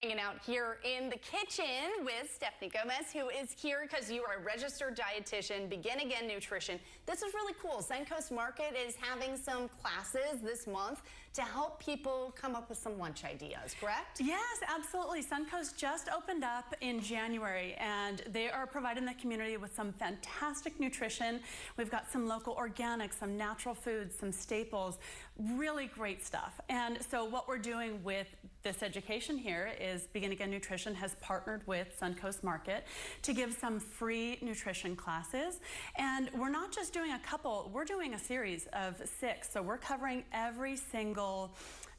Hanging out here in the kitchen with Stephanie Gomez, who is here because you are a registered dietitian, Begin Again Nutrition. This is really cool. Suncoast Market is having some classes this month to help people come up with some lunch ideas, correct? Yes, absolutely. Suncoast just opened up in January, and they are providing the community with some fantastic nutrition. We've got some local organics, some natural foods, some staples, really great stuff. And so what we're doing with this education here is Begin Again Nutrition has partnered with Suncoast Market to give some free nutrition classes. And we're not just doing a couple, we're doing a series of 6. So we're covering every single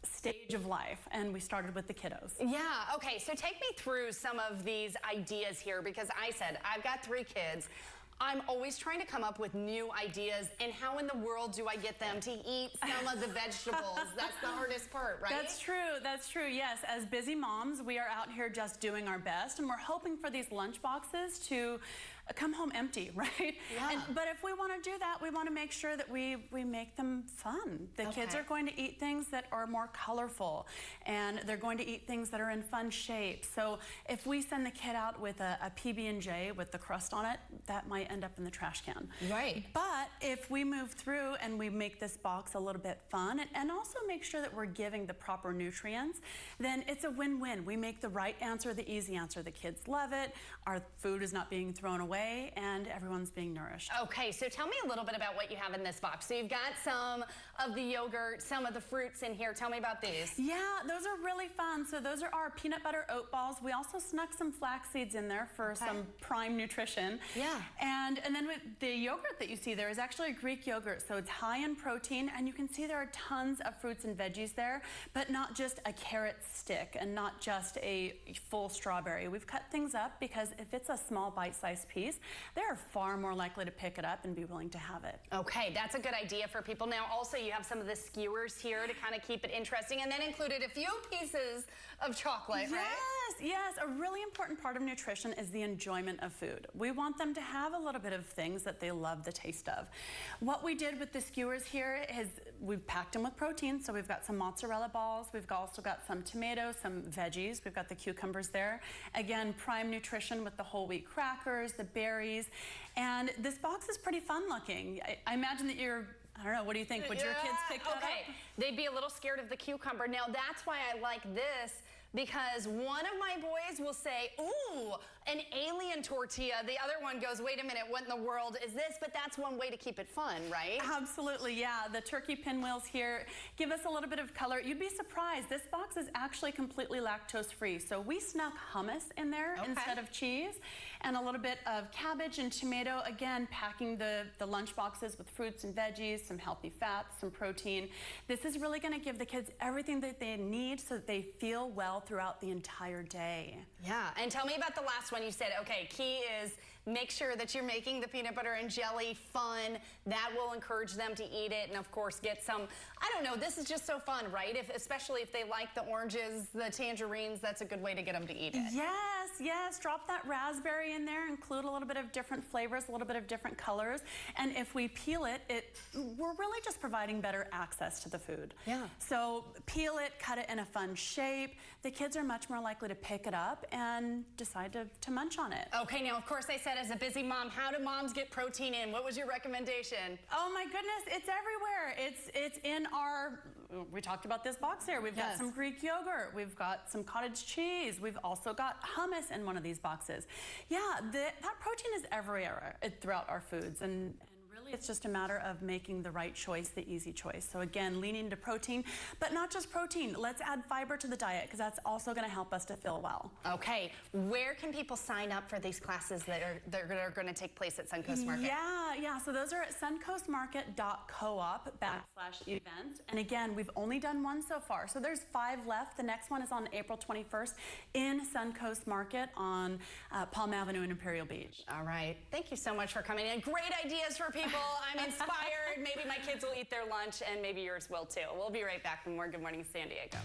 stage of life, and we started with the kiddos. Yeah, okay, so take me through some of these ideas here, because I said I've got 3 kids. I'm always trying to come up with new ideas, and how in the world do I get them to eat some of the vegetables? That's the hardest part, right? That's true, yes. As busy moms, we are out here just doing our best, and we're hoping for these lunch boxes to come home empty, right? Yeah. But if we want to do that, we want to make sure that we make them fun. The kids are going to eat things that are more colorful, and they're going to eat things that are in fun shapes. So if we send the kid out with a PB&J with the crust on it, that might end up in the trash can. Right. But if we move through and we make this box a little bit fun, and also make sure that we're giving the proper nutrients, then it's a win-win. We make the right answer the easy answer. The kids love it, our food is not being thrown away, and everyone's being nourished. Okay, so tell me a little bit about what you have in this box. So you've got some of the yogurt, some of the fruits in here. Tell me about these. Yeah, those are really fun. So those are our peanut butter oat balls. We also snuck some flax seeds in there for some prime nutrition. Yeah. And then with the yogurt that you see there is actually a Greek yogurt, so it's high in protein, and you can see there are tons of fruits and veggies there, but not just a carrot stick and not just a full strawberry. We've cut things up because if it's a small bite-sized piece, they're far more likely to pick it up and be willing to have it. Okay, that's a good idea for people. Now also you have some of the skewers here to kind of keep it interesting, and then included a few pieces of chocolate, right? Yes, a really important part of nutrition is the enjoyment of food. We want them to have a little bit of things that they love the taste of. What we did with the skewers here is we've packed them with protein, so we've got some mozzarella balls, we've also got some tomatoes, some veggies, we've got the cucumbers there. Again, prime nutrition with the whole wheat crackers, the berries, and this box is pretty fun looking. I imagine that I don't know, what do you think? Would your kids pick that up? They'd be a little scared of the cucumber. Now that's why I like this, because one of my boys will say, ooh, an alien tortilla. The other one goes, wait a minute, what in the world is this? But that's one way to keep it fun, right? Absolutely, yeah. The turkey pinwheels here give us a little bit of color. You'd be surprised. This box is actually completely lactose-free. So we snuck hummus in there instead of cheese, and a little bit of cabbage and tomato. Again, packing the lunch boxes with fruits and veggies, some healthy fats, some protein. This is really going to give the kids everything that they need so that they feel well throughout the entire day. Yeah, and tell me about the last one. You said, okay, key is make sure that you're making the peanut butter and jelly fun. That will encourage them to eat it, and of course get some, I don't know, this is just so fun, right? Especially if they like the oranges, the tangerines, that's a good way to get them to eat it. Yes, drop that raspberry in there, include a little bit of different flavors, a little bit of different colors, and if we peel it, we're really just providing better access to the food. Yeah. So peel it, cut it in a fun shape. The kids are much more likely to pick it up and decide to munch on it. Okay, now of course I said as a busy mom, how do moms get protein in? What was your recommendation? Oh my goodness, it's everywhere. It's in our, we talked about this box here. We've got some Greek yogurt. We've got some cottage cheese. We've also got hummus in one of these boxes. Yeah, that protein is everywhere throughout our foods, and really it's just a matter of making the right choice, the easy choice. So again, leaning to protein, but not just protein. Let's add fiber to the diet, because that's also going to help us to feel well. Okay, where can people sign up for these classes that are going to take place at Suncoast Market? Yeah, so those are at suncoastmarket.coop/events. And again, we've only done one so far, so there's 5 left. The next one is on April 21st in Suncoast Market on Palm Avenue in Imperial Beach. All right, thank you so much for coming in. Great ideas for people. I'm inspired. Maybe my kids will eat their lunch, and maybe yours will too. We'll be right back with more Good Morning San Diego.